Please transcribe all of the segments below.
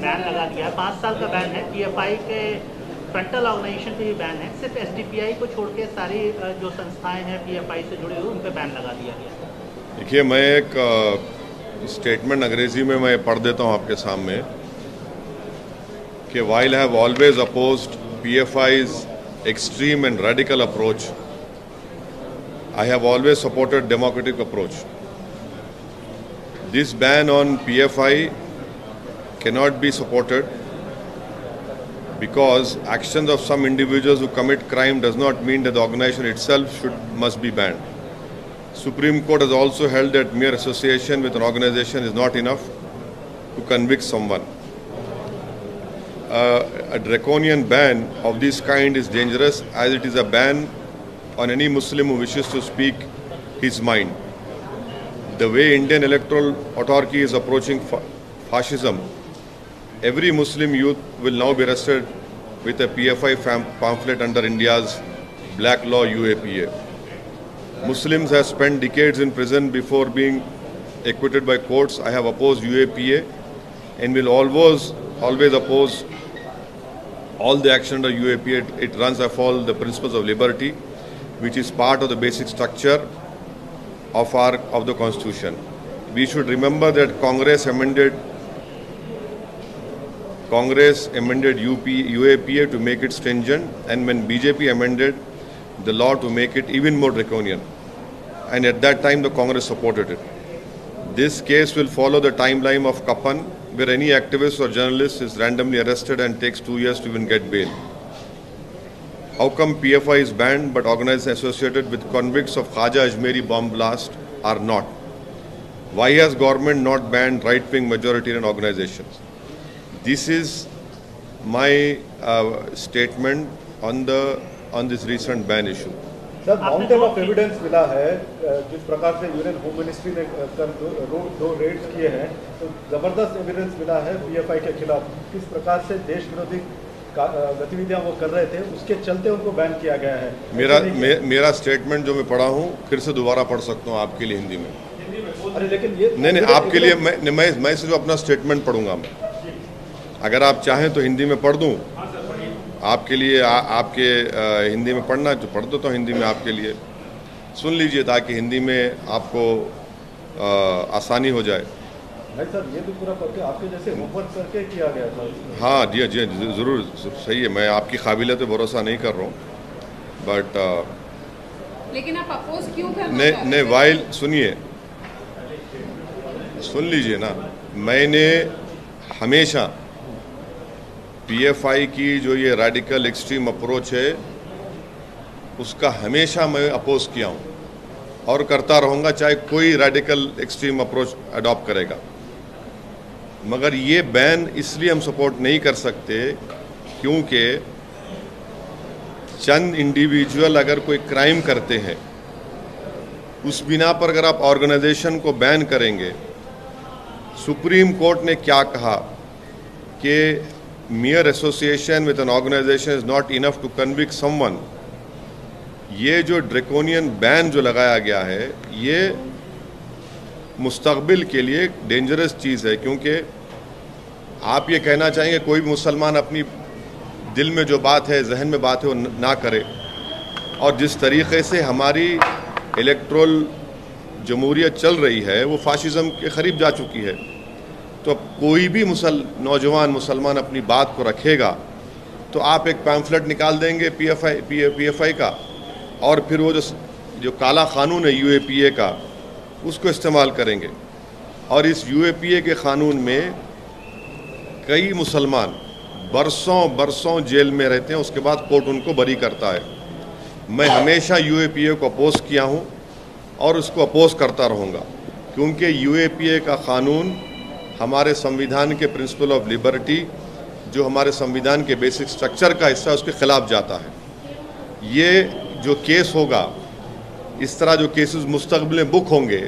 Ban लगा दिया है, 5 साल का बैन है। पीएफआई के फ्रंटल ऑर्गेनाइजेशन पे भी बैन है, सिर्फ एसडीपीआई को छोड़ के सारी जो संस्थाएं हैं पीएफआई से जुड़ी हुई उन पे बैन लगा दिया गया। देखिए, मैं एक स्टेटमेंट अंग्रेजी में मैं पढ़ देता हूं आपके सामने कि while I have always opposed PFI's extreme and radical approach, I have always supported democratic approach. This ban on PFI cannot be supported because actions of some individuals who commit crime does not mean that the organization itself must be banned. Supreme Court has also held that mere association with an organization is not enough to convict someone. A draconian ban of this kind is dangerous as it is a ban on any Muslim who wishes to speak his mind. The way Indian electoral autarky is approaching fascism, every Muslim youth will now be arrested with a PFI pamphlet under India's black law UAPA. Muslims have spent decades in prison before being acquitted by courts. I have opposed UAPA and will always oppose all the action under UAPA. It runs afoul the principles of liberty, which is part of the basic structure of the Constitution. We should remember that Congress amended UAPA to make it stringent, and when BJP amended the law to make it even more draconian, and at that time the Congress supported it. This case will follow the timeline of Kapan, where any activist or journalist is randomly arrested and takes 2 years to even get bail. How come PFI is banned but organizations associated with convicts of Khaja Ajmeri bomb blast are not? Why has government not banned right-wing majoritarian organizations? This is my statement on this recent ban issue. Sir, mountain of evidence मिला है। जिस प्रकार से union home ministry ने दो Reds किए हैं, तो जबरदस्त एविडेंस मिला है पीएफआई के खिलाफ। किस प्रकार से देश विरोधी गतिविधियां वो कर रहे थे, उसके चलते उनको बैन किया गया है। मेरा स्टेटमेंट जो मैं पढ़ा हूँ फिर से दोबारा पढ़ सकता हूँ आपके लिए हिंदी में। अरे लेकिन ये नहीं, आपके लिए मैं सिर्फ अपना स्टेटमेंट पढ़ूंगा। मैं अगर आप चाहें तो हिंदी में पढ़ दूं आपके लिए। आपके हिंदी में पढ़ना तो पढ़ देता हूँ हिंदी में आपके लिए। सुन लीजिए ताकि हिंदी में आपको आसानी हो जाए। नहीं सर, ये तो पूरा करके आपके जैसे होमवर्क करके किया गया था। हाँ जी, ज़रूर सही है। मैं आपकी काबिलियत पे भरोसा नहीं कर रहा हूँ, बट लेकिन आप अपोज क्यों कर रहे हैं? नहीं, वाइल सुनिए, सुन लीजिए ना। मैंने हमेशा पीएफआई की जो ये रेडिकल एक्सट्रीम अप्रोच है उसका हमेशा मैं अपोज किया हूँ और करता रहूँगा, चाहे कोई रेडिकल एक्सट्रीम अप्रोच अडॉप्ट करेगा। मगर ये बैन इसलिए हम सपोर्ट नहीं कर सकते क्योंकि चंद इंडिविजुअल अगर कोई क्राइम करते हैं उस बिना पर अगर आप ऑर्गेनाइजेशन को बैन करेंगे। सुप्रीम कोर्ट ने क्या कहा कि mere association with an organization is not enough to convict someone। ये जो ड्रैकोनियन बैन जो लगाया गया है ये मुस्तकबिल के लिए डेंजरस चीज़ है, क्योंकि आप ये कहना चाहेंगे कोई भी मुसलमान अपनी दिल में जो बात है, जहन में बात है, वो ना करे। और जिस तरीक़े से हमारी इलेक्ट्रल जमहूरियत चल रही है वो फाशिज़म के करीब जा चुकी है। तो कोई भी नौजवान मुसलमान अपनी बात को रखेगा तो आप एक पैम्फलेट निकाल देंगे पीएफआई का, और फिर वो जो काला कानून है यूएपीए का उसको इस्तेमाल करेंगे। और इस यूएपीए के कानून में कई मुसलमान बरसों जेल में रहते हैं, उसके बाद कोर्ट उनको बरी करता है। मैं हमेशा यूएपीए को अपोज किया हूँ और उसको अपोज करता रहूँगा, क्योंकि यूएपीए का कानून हमारे संविधान के प्रिंसिपल ऑफ लिबर्टी, जो हमारे संविधान के बेसिक स्ट्रक्चर का हिस्सा, उसके खिलाफ जाता है। ये जो केस होगा, इस तरह जो केसेस मुस्तकबिल में बुक होंगे,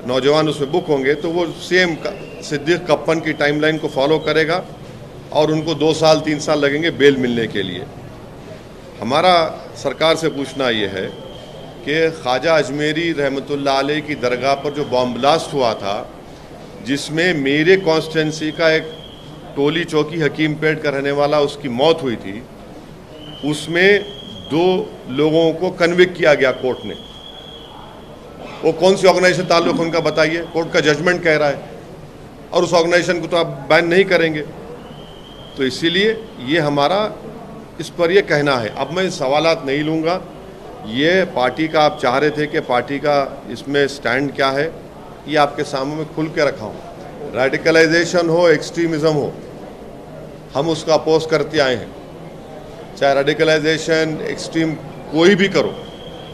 नौजवान उसमें बुक होंगे, तो वो सेम सिद्दीक कप्पन की टाइमलाइन को फॉलो करेगा और उनको 2 साल 3 साल लगेंगे बेल मिलने के लिए। हमारा सरकार से पूछना ये है कि ख्वाजा अजमेरी रहमतुल्लाह अलैह की दरगाह पर जो बॉम्ब ब्लास्ट हुआ था, जिसमें मेरे कॉन्स्टिट्यूंसी का एक टोली चौकी हकीमपेट का रहने वाला, उसकी मौत हुई थी, उसमें 2 लोगों को कन्विक्ट किया गया कोर्ट ने। वो कौन सी ऑर्गेनाइजेशन ताल्लुक उनका बताइए, कोर्ट का जजमेंट कह रहा है, और उस ऑर्गेनाइजेशन को तो आप बैन नहीं करेंगे। तो इसीलिए ये हमारा इस पर ये कहना है। अब मैं सवालात नहीं लूँगा, ये पार्टी का आप चाह रहे थे कि पार्टी का इसमें स्टैंड क्या है, ये आपके सामने में खुल के रखा हूँ। रेडिकलाइजेशन हो, एक्सट्रीमिज़म हो, हम उसका अपोज करते आए हैं। चाहे रेडिकलाइजेशन, एक्सट्रीम कोई भी करो,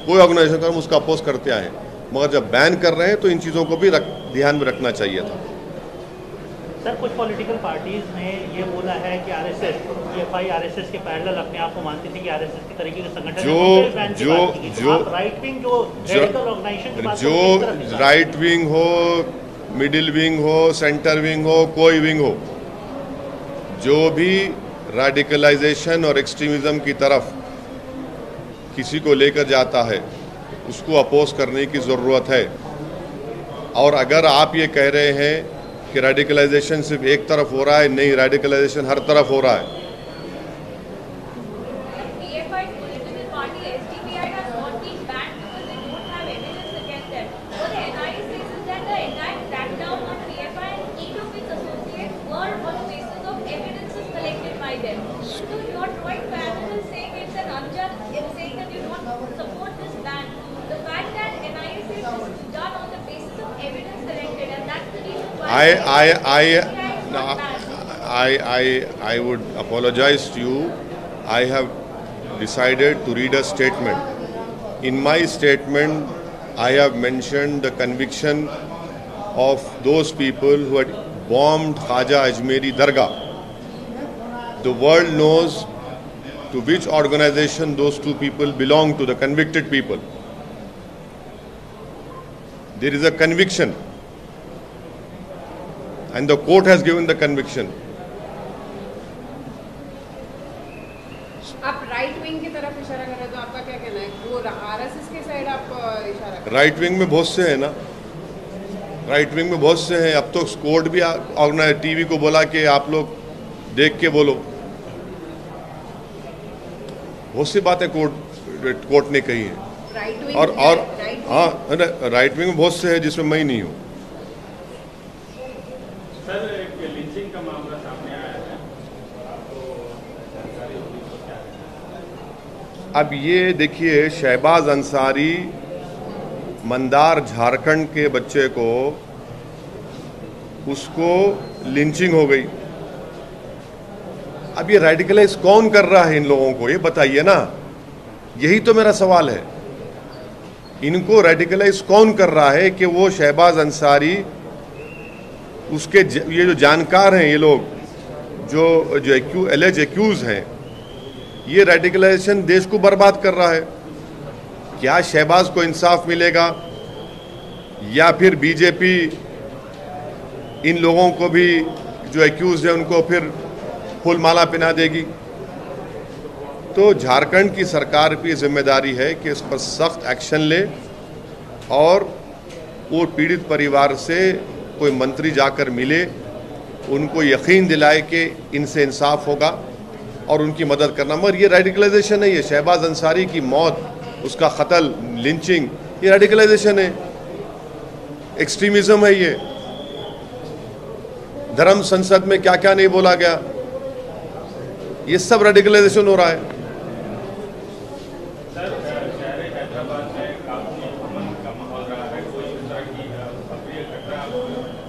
कोई ऑर्गेनाइजेशन करो, हम उसका अपोज करते आए हैं। मगर जब बैन कर रहे हैं तो इन चीज़ों को भी ध्यान में रखना चाहिए था। सर, कुछ पॉलिटिकल पार्टीज ने ये बोला है कि आरएसएस, पीएफआई आरएसएस के पैरेलल अपने आप को मानती थी कि आरएसएस के तरीके के संगठन जो राइट विंग, जो रेडिकल ऑर्गेनाइजेशन, जो राइट विंग हो, मिडिल विंग हो, सेंटर विंग हो, कोई विंग हो, जो भी रेडिकलाइजेशन और एक्सट्रीमिज्म की तरफ किसी को लेकर जाता है, उसको अपोज करने की ज़रूरत है। और अगर आप ये कह रहे हैं कि रेडिकलाइजेशन सिर्फ एक तरफ हो रहा है, नहीं, रेडिकलाइजेशन हर तरफ हो रहा है। I would apologize to you. I have decided to read a statement. In my statement, I have mentioned the conviction of those people who had bombed Khaja Ajmeri Dargah. The world knows to which organization those 2 people belong to, the convicted people. There is a conviction, and the court has given the conviction. आप right wing की तरफ इशारा कर रहे हैं, तो आपका क्या कहना है? वो आरएसएस के साइड आप इशारा कर रहे हैं? राइट विंग में बहुत से हैं ना, राइट विंग में बहुत से हैं। अब तो कोर्ट भी ऑर्गेनाइज टीवी को बोला कि आप लोग देख के बोलो। बहुत सी बातें कोर्ट ने कही है। और हाँ, राइट विंग में बहुत से हैं जिसमें मैं ही नहीं हूँ। सर, एक लिंचिंग का मामला सामने आया है, आपको जानकारी होगी तो क्या है? अब ये देखिए, शहबाज अंसारी, मंदार झारखंड के बच्चे को, उसको लिंचिंग हो गई। अब ये रेडिकलाइज कौन कर रहा है इन लोगों को, ये बताइए ना। यही तो मेरा सवाल है, इनको रेडिकलाइज कौन कर रहा है कि वो शहबाज अंसारी, उसके ये जो जानकार हैं, ये लोग जो एलेज एक्यूज हैं, ये रेडिकलाइजेशन देश को बर्बाद कर रहा है। क्या शहबाज को इंसाफ मिलेगा, या फिर बीजेपी इन लोगों को भी जो एक्यूज हैं उनको फिर फूल माला पहना देगी? तो झारखंड की सरकार की जिम्मेदारी है कि इस पर सख्त एक्शन ले, और वो पीड़ित परिवार से कोई मंत्री जाकर मिले, उनको यकीन दिलाए कि इनसे इंसाफ होगा और उनकी मदद करना। मगर ये रेडिकलाइजेशन है, ये शहबाज अंसारी की मौत, उसका कत्ल, लिंचिंग, ये रेडिकलाइजेशन है, एक्सट्रीमिज्म है। ये धर्म संसद में क्या क्या नहीं बोला गया, ये सब रेडिकलाइजेशन हो रहा है। सर, शहर हैदराबाद में काफी अमन का माहौल रहा है, कोई इस तरह की अप्रिय घटना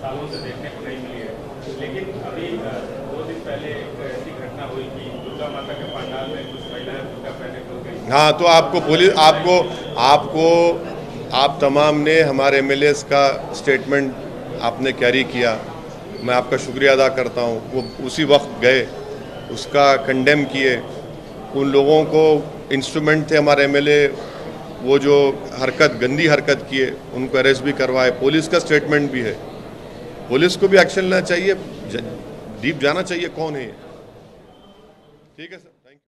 सालों से देखने को नहीं मिली है। लेकिन अभी 2 दिन पहले एक ऐसी घटना हुई कि दुर्गा माता के पंडाल में कुछ महिलाएं बुर्का पहने घुस गई। हाँ, तो आपको पुलिस, आप तमाम ने हमारे एमएलएस का स्टेटमेंट आपने कैरी किया, मैं आपका शुक्रिया अदा करता हूँ। वो उसी वक्त गए, उसका कंडेम किए। उन लोगों को इंस्ट्रूमेंट थे हमारे एमएलए, वो जो गंदी हरकत किए, उनको अरेस्ट भी करवाए। पुलिस का स्टेटमेंट भी है, पुलिस को भी एक्शन लेना चाहिए, डीप जाना चाहिए कौन है। ठीक है सर।